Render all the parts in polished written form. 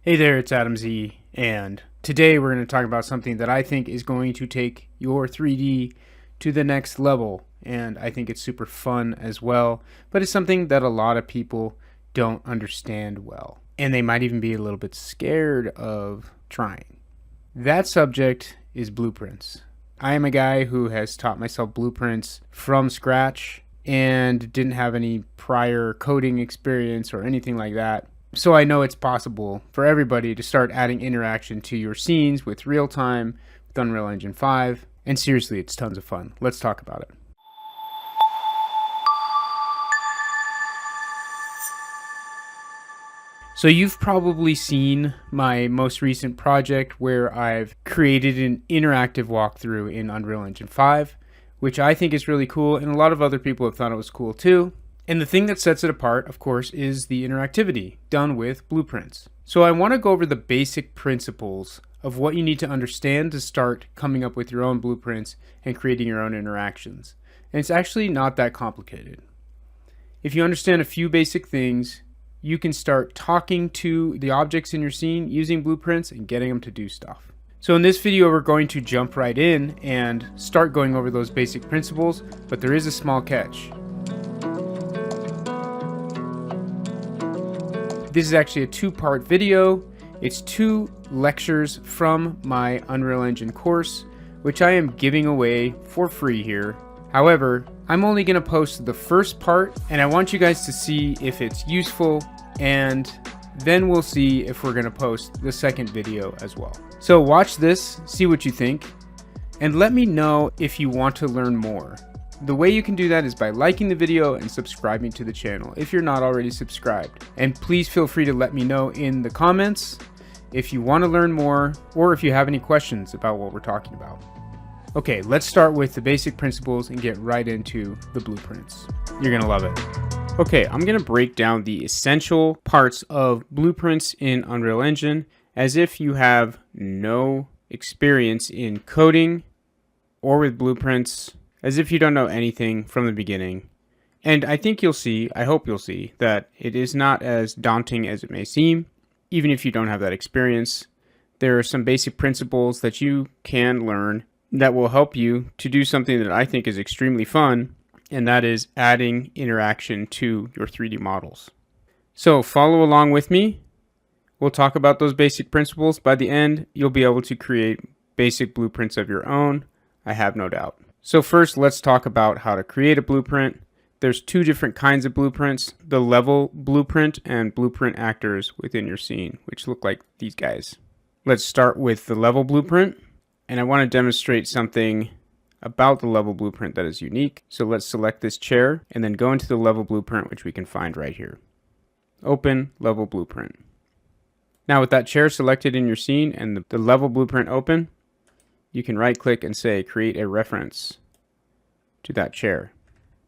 Hey there, it's Adam Z, and today we're going to talk about something that I think is going to take your 3D to the next level, and I think it's super fun as well, but it's something that a lot of people don't understand well, and they might even be a little bit scared of trying. That subject is blueprints. I am a guy who has taught myself blueprints from scratch and didn't have any prior coding experience or anything like that. So I know it's possible for everybody to start adding interaction to your scenes with real-time, with Unreal Engine 5, and seriously, it's tons of fun. Let's talk about it. So you've probably seen my most recent project where I've created an interactive walkthrough in Unreal Engine 5, which I think is really cool, and a lot of other people have thought it was cool too. And the thing that sets it apart, of course, is the interactivity done with blueprints. So I want to go over the basic principles of what you need to understand to start coming up with your own blueprints and creating your own interactions. And it's actually not that complicated. If you understand a few basic things, you can start talking to the objects in your scene using blueprints and getting them to do stuff. So in this video, we're going to jump right in and start going over those basic principles, but there is a small catch. This is actually a two-part video. It's 2 lectures from my Unreal Engine course, which I am giving away for free here. However, I'm only going to post the first part, and I want you guys to see if it's useful, and then we'll see if we're going to post the second video as well. So watch this, see what you think, and let me know if you want to learn more. The way you can do that is by liking the video and subscribing to the channel if you're not already subscribed. And please feel free to let me know in the comments if you want to learn more or if you have any questions about what we're talking about. Okay, let's start with the basic principles and get right into the blueprints. You're gonna love it. Okay, I'm gonna break down the essential parts of blueprints in Unreal Engine as if you have no experience in coding or with blueprints, as if you don't know anything from the beginning. And I think you'll see, I hope you'll see, that it is not as daunting as it may seem, even if you don't have that experience. There are some basic principles that you can learn that will help you to do something that I think is extremely fun, and that is adding interaction to your 3D models. So follow along with me. We'll talk about those basic principles. By the end, you'll be able to create basic blueprints of your own, I have no doubt. So first, let's talk about how to create a blueprint. There's 2 different kinds of blueprints, the level blueprint and blueprint actors within your scene, which look like these guys. Let's start with the level blueprint, and I want to demonstrate something about the level blueprint that is unique. So let's select this chair and then go into the level blueprint, which we can find right here. Open level blueprint. Now with that chair selected in your scene and the level blueprint open, you can right click and say create a reference to that chair.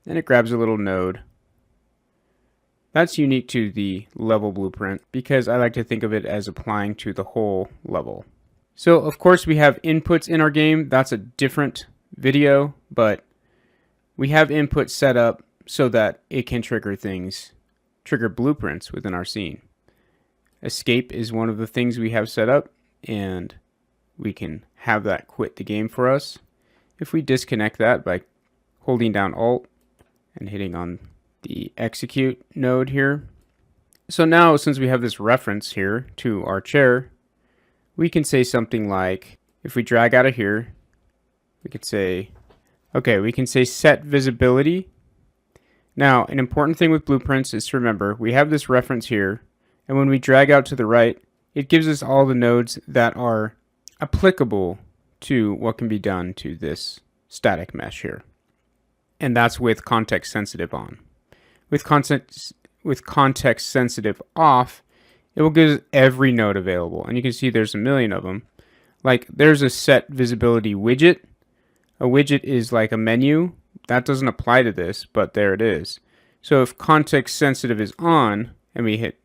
And it grabs a little node. That's unique to the level blueprint because I like to think of it as applying to the whole level. So of course we have inputs in our game. That's a different video, but we have input set up so that it can trigger blueprints within our scene. Escape is one of the things we have set up, and we can have that quit the game for us. If we disconnect that by holding down Alt and hitting on the execute node here. So now since we have this reference here to our chair, we can say something like, if we drag out of here, we could say, okay, we can say set visibility. Now, an important thing with blueprints is to remember, we have this reference here, and when we drag out to the right, it gives us all the nodes that are applicable to what can be done to this static mesh here. And that's with context sensitive on. With context sensitive off, it will give us every node available. And you can see there's a million of them. Like there's a set visibility widget. A widget is like a menu. That doesn't apply to this, but there it is. So if context sensitive is on and we hit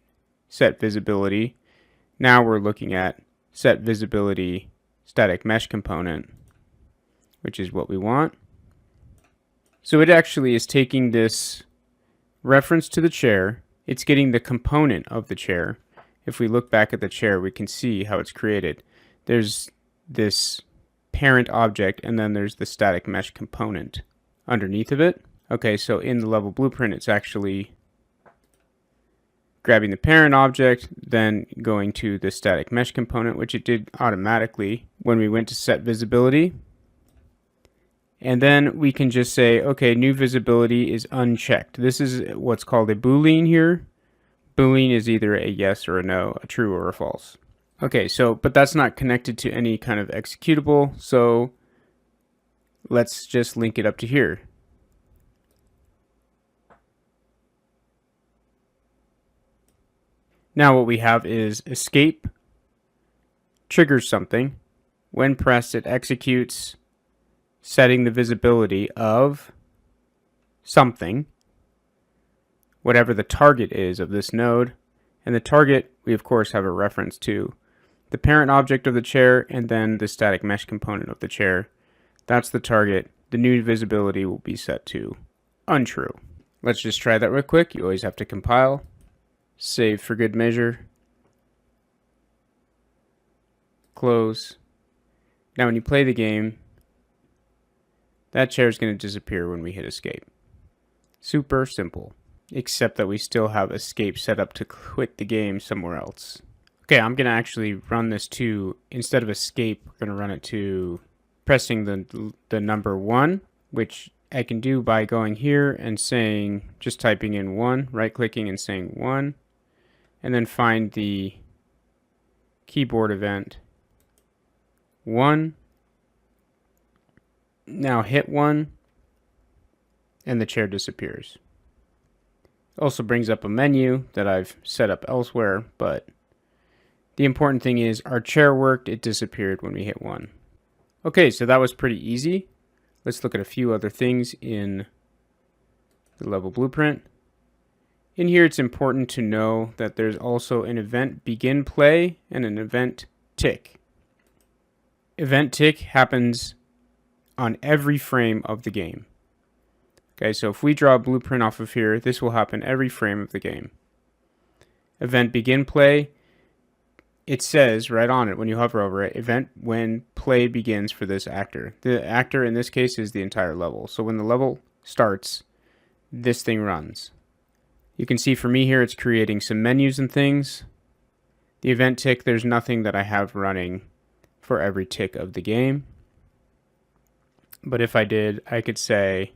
set visibility, now we're looking at set visibility static mesh component, which is what we want. So it actually is taking this reference to the chair, it's getting the component of the chair, if we look back at the chair, we can see how it's created. There's this parent object, and then there's the static mesh component underneath of it. Okay, so in the level blueprint, it's actually grabbing the parent object, then going to the static mesh component, which it did automatically when we went to set visibility. And then we can just say, okay, new visibility is unchecked. This is what's called a Boolean here. Boolean is either a yes or a no, a true or a false. Okay, so, but that's not connected to any kind of executable, so let's just link it up to here. Now what we have is escape triggers something. When pressed, it executes setting the visibility of something, whatever the target is of this node. And the target, we of course have a reference to the parent object of the chair and then the static mesh component of the chair. That's the target. The new visibility will be set to untrue. Let's just try that real quick. You always have to compile. Save for good measure. Close. Now when you play the game, that chair is going to disappear when we hit escape. Super simple. Except that we still have escape set up to quit the game somewhere else. Okay, I'm going to actually run this to, instead of escape, we're going to run it to pressing the number 1, which I can do by going here and saying, just typing in 1, right-clicking and saying 1, and then find the keyboard event 1. Now hit 1, and the chair disappears. Also brings up a menu that I've set up elsewhere, but the important thing is our chair worked, it disappeared when we hit 1. Okay, so that was pretty easy. Let's look at a few other things in the level blueprint. In here, it's important to know that there's also an event begin play and an event tick. Event tick happens on every frame of the game. Okay, so if we draw a blueprint off of here, this will happen every frame of the game. Event begin play, it says right on it when you hover over it, event when play begins for this actor. The actor in this case is the entire level. So when the level starts, this thing runs. You can see for me here, it's creating some menus and things. The event tick, there's nothing that I have running for every tick of the game. But if I did, I could say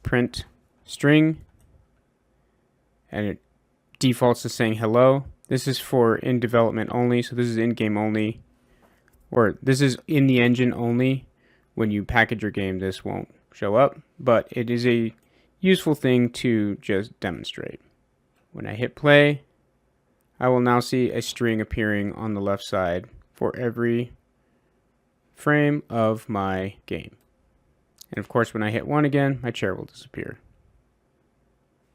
print string, and it defaults to saying hello. This is for in development only, so this is in game only, or this is in the engine only. When you package your game, this won't show up, but it is a useful thing to just demonstrate. When I hit play, I will now see a string appearing on the left side for every frame of my game. And of course, when I hit 1 again, my chair will disappear.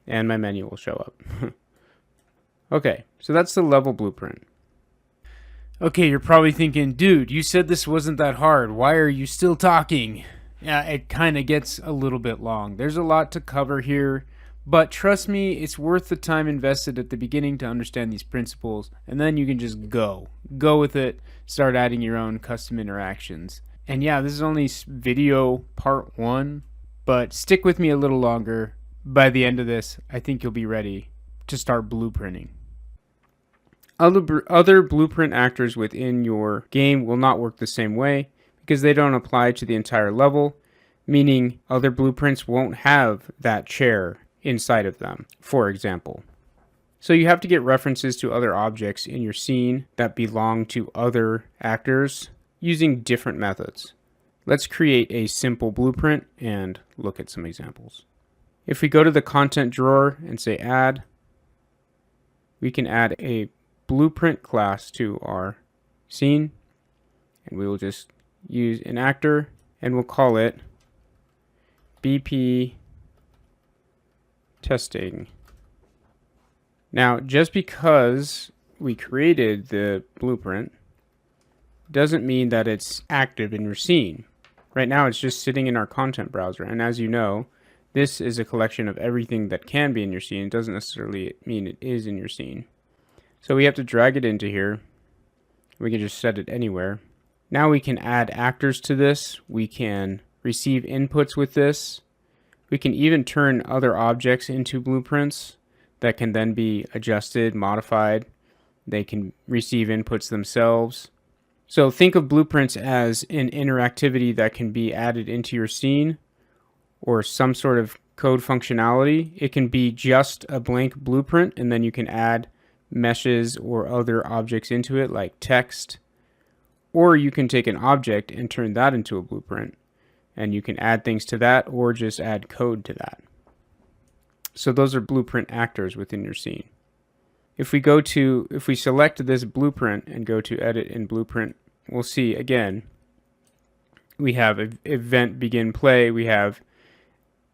And my menu will show up. Okay, so that's the level blueprint. Okay, you're probably thinking, dude, you said this wasn't that hard. Why are you still talking? Yeah, it kind of gets a little bit long. There's a lot to cover here, but trust me, it's worth the time invested at the beginning to understand these principles, and then you can just go with it, start adding your own custom interactions. And yeah, this is only video part 1, but stick with me a little longer. By the end of this, I think you'll be ready to start blueprinting. Other blueprint actors within your game will not work the same way because they don't apply to the entire level, meaning other blueprints won't have that chair inside of them, for example. So you have to get references to other objects in your scene that belong to other actors using different methods. Let's create a simple blueprint and look at some examples. If we go to the content drawer and say add, we can add a blueprint class to our scene, and we will just use an actor and we'll call it BP testing. Now, just because we created the blueprint doesn't mean that it's active in your scene. Right now, it's just sitting in our content browser. And as you know, this is a collection of everything that can be in your scene. It doesn't necessarily mean it is in your scene. So we have to drag it into here. We can just set it anywhere. Now we can add actors to this. We can receive inputs with this. We can even turn other objects into blueprints that can then be adjusted, modified. They can receive inputs themselves. So think of blueprints as an interactivity that can be added into your scene or some sort of code functionality. It can be just a blank blueprint, and then you can add meshes or other objects into it like text. Or you can take an object and turn that into a blueprint, and you can add things to that or just add code to that. So those are blueprint actors within your scene. If we select this blueprint and go to edit in blueprint, we'll see again, we have event begin play, we have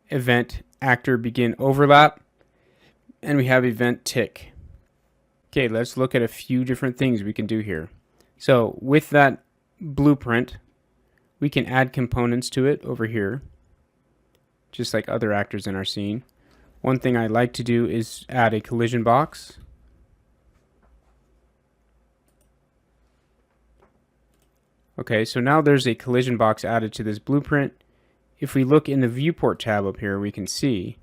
event actor begin overlap, and we have event tick. Okay, let's look at a few different things we can do here. So with that blueprint, we can add components to it over here, just like other actors in our scene. One thing I like to do is add a collision box. Okay, so now there's a collision box added to this blueprint. If we look in the viewport tab up here, we can see,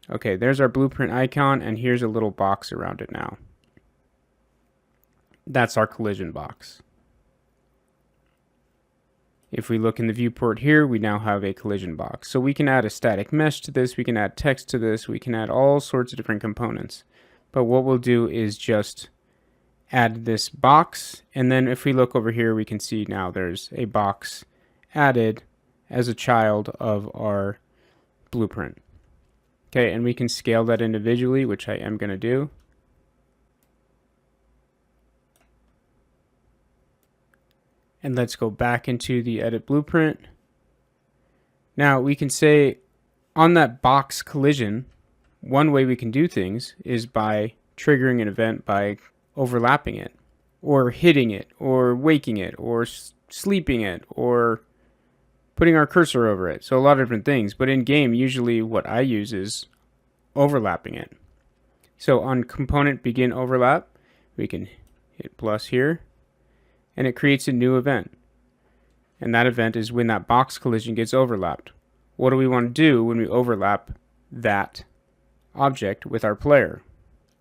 okay, there's our blueprint icon, and here's a little box around it now. That's our collision box. If we look in the viewport here, we now have a collision box. So we can add a static mesh to this, we can add text to this, we can add all sorts of different components. But what we'll do is just add this box, and then if we look over here, we can see now there's a box added as a child of our blueprint. Okay, and we can scale that individually, which I am going to do. And let's go back into the edit blueprint. Now we can say on that box collision, one way we can do things is by triggering an event by overlapping it, or hitting it, or waking it, or sleeping it, or putting our cursor over it. So a lot of different things, but in game, usually what I use is overlapping it. So on component begin overlap, we can hit plus here, and it creates a new event. And that event is when that box collision gets overlapped. What do we want to do when we overlap that object with our player?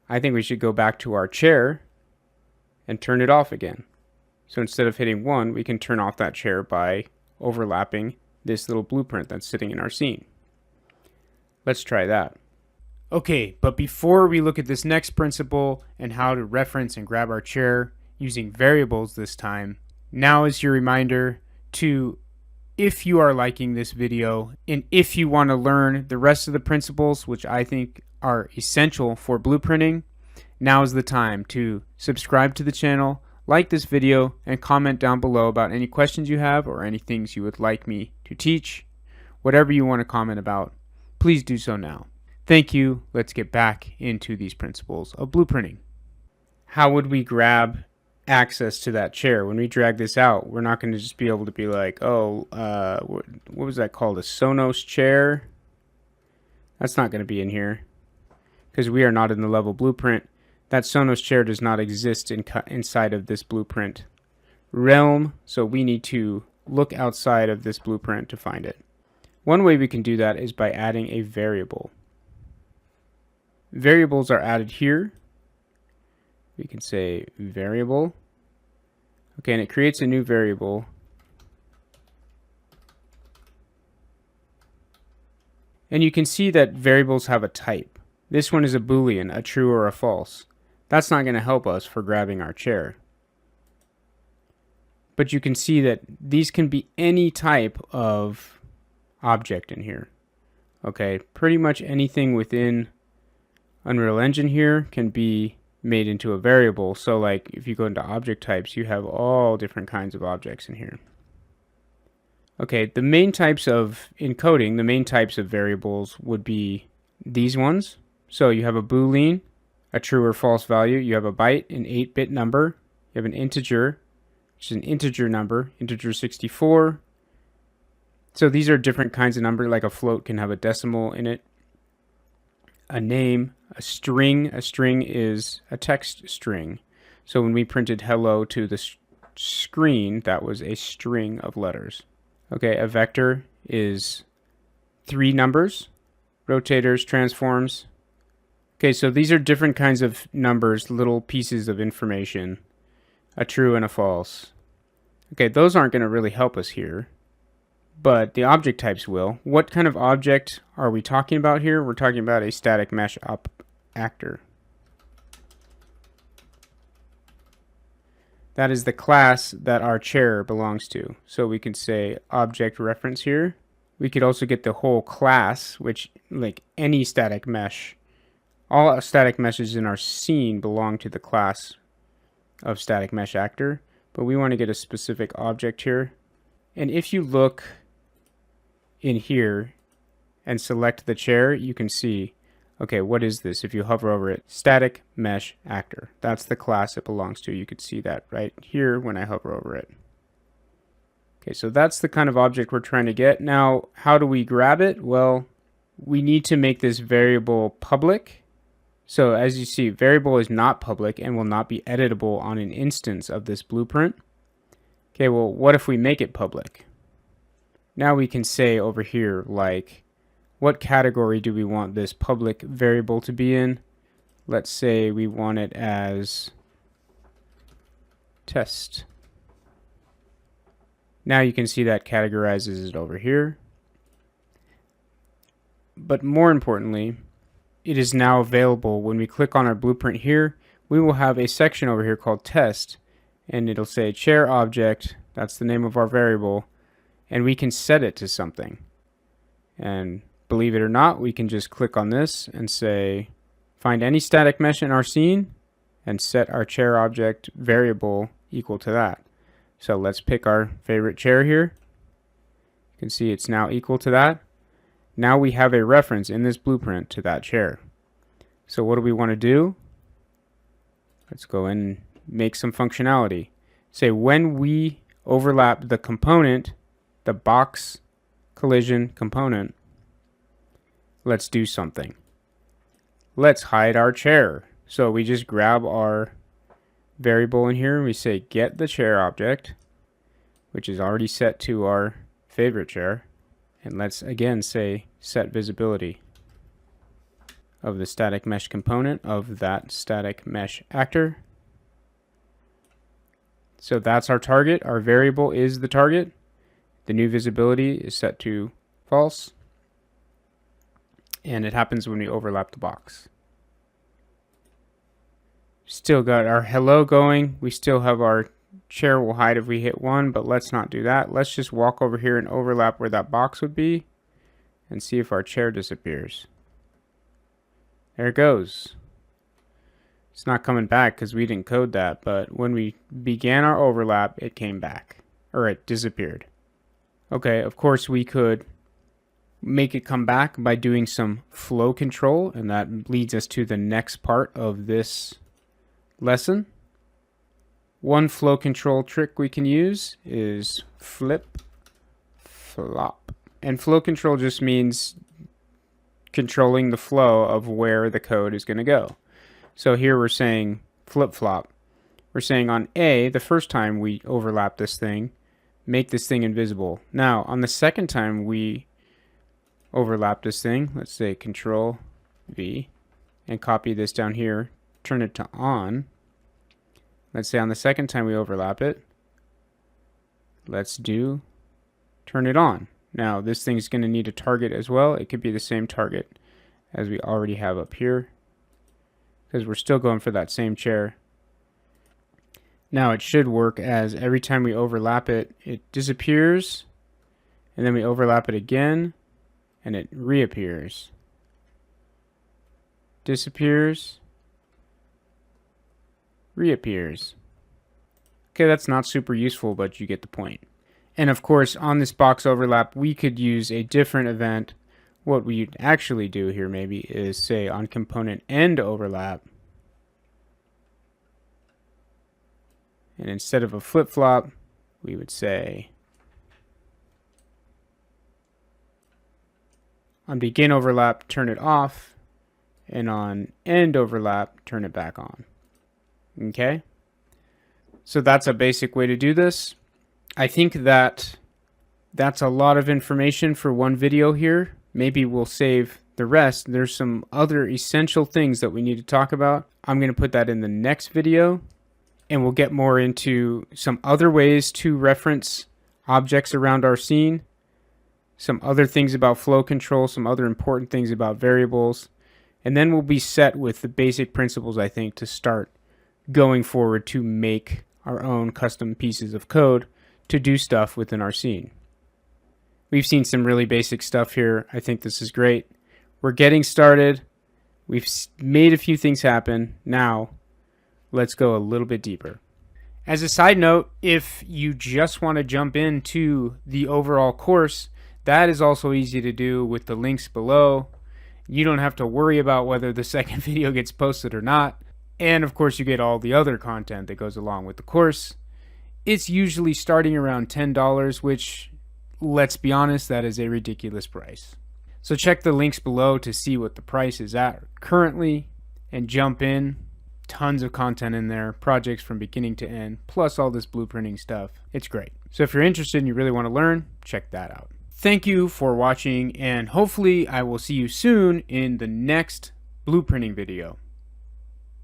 I think we should go back to our chair and turn it off again. So instead of hitting 1, we can turn off that chair by overlapping this little blueprint that's sitting in our scene. Let's try that. Okay, but before we look at this next principle and how to reference and grab our chair using variables this time, now is your reminder to, if you are liking this video and if you want to learn the rest of the principles, which I think are essential for blueprinting, now is the time to subscribe to the channel, like this video, and comment down below about any questions you have or any things you would like me to teach. Whatever you want to comment about, please do so now. Thank you. Let's get back into these principles of blueprinting. How would we grab access to that chair? When we drag this out, we're not going to just be able to be like, oh, what was that called? A Sonos chair? That's not going to be in here because we are not in the level blueprint. That Sonos chair does not exist inside of this blueprint realm, so we need to look outside of this blueprint to find it. One way we can do that is by adding a variable. Variables are added here. We can say variable. Okay, and it creates a new variable. And you can see that variables have a type. This one is a Boolean, a true or a false. That's not going to help us for grabbing our chair. But you can see that these can be any type of object in here. Okay, pretty much anything within Unreal Engine here can be made into a variable. So like if you go into object types, you have all different kinds of objects in here. Okay, the main types of encoding, the main types of variables would be these ones. So you have a Boolean, a true or false value. You have a byte, an 8-bit number. You have an integer, which is an integer number, integer 64. So these are different kinds of numbers, like a float can have a decimal in it. A name, a string is a text string. So when we printed hello to the screen, that was a string of letters. Okay, a vector is 3 numbers, rotators, transforms. Okay, so these are different kinds of numbers, little pieces of information, a true and a false. Okay, those aren't going to really help us here, but the object types will. What kind of object are we talking about here? We're talking about a static mesh actor. That is the class that our chair belongs to. So we can say object reference here. We could also get the whole class, which, like any static mesh, all static meshes in our scene belong to the class of static mesh actor, but we want to get a specific object here. And if you look in here and select the chair, you can see, okay, what is this? If you hover over it, static mesh actor. That's the class it belongs to. You could see that right here when I hover over it. Okay, so that's the kind of object we're trying to get. Now, how do we grab it? Well, we need to make this variable public. So as you see, variable is not public and will not be editable on an instance of this blueprint. Okay, well, what if we make it public? Now we can say over here, like, what category do we want this public variable to be in? Let's say we want it as test. Now you can see that categorizes it over here. But more importantly, it is now available. When we click on our blueprint here, we will have a section over here called test, and it'll say chair object, that's the name of our variable, and we can set it to something. And believe it or not, we can just click on this and say find any static mesh in our scene and set our chair object variable equal to that. So let's pick our favorite chair here. You can see it's now equal to that. Now we have a reference in this blueprint to that chair. So what do we want to do? Let's go in and make some functionality. Say when we overlap the component, the box collision component, let's do something. Let's hide our chair. So we just grab our variable in here and we say get the chair object, which is already set to our favorite chair. And let's again say set visibility of the static mesh component of that static mesh actor. So that's our target. Our variable is the target. The new visibility is set to false. And it happens when we overlap the box. Still got our hello going. We still have our chair will hide if we hit 1, but let's not do that. Let's just walk over here and overlap where that box would be and see if our chair disappears. There it goes. It's not coming back because we didn't code that, but when we began our overlap, it came back, or it disappeared. Okay, of course we could make it come back by doing some flow control, and that leads us to the next part of this lesson. One flow control trick we can use is flip flop. And flow control just means controlling the flow of where the code is going to go. So here we're saying flip flop. We're saying on A, the first time we overlap this thing, make this thing invisible. Now, on the second time we overlap this thing, let's say Control V, and copy this down here, turn it to on. Let's say on the second time we overlap it, let's do turn it on. Now this thing's going to need a target as well. It could be the same target as we already have up here because we're still going for that same chair. Now it should work as every time we overlap it, it disappears, and then we overlap it again and it reappears. Disappears, reappears. Okay, that's not super useful, but you get the point. And of course, on this box overlap, we could use a different event. What we'd actually do here maybe is say on component end overlap, and instead of a flip-flop, we would say on begin overlap, turn it off, and on end overlap, turn it back on. Okay? So that's a basic way to do this. I think that's a lot of information for one video here. Maybe we'll save the rest. There's some other essential things that we need to talk about. I'm going to put that in the next video, and we'll get more into some other ways to reference objects around our scene, some other things about flow control, some other important things about variables, and then we'll be set with the basic principles, I think, to start going forward to make our own custom pieces of code to do stuff within our scene. We've seen some really basic stuff here. I think this is great. We're getting started. We've made a few things happen. Now, let's go a little bit deeper. As a side note, if you just want to jump into the overall course, that is also easy to do with the links below. You don't have to worry about whether the second video gets posted or not. And of course, you get all the other content that goes along with the course. It's usually starting around $10, which, let's be honest, that is a ridiculous price. So check the links below to see what the price is at currently and jump in. Tons of content in there, projects from beginning to end, plus all this blueprinting stuff. It's great. So if you're interested and you really want to learn, check that out. Thank you for watching, and hopefully I will see you soon in the next blueprinting video.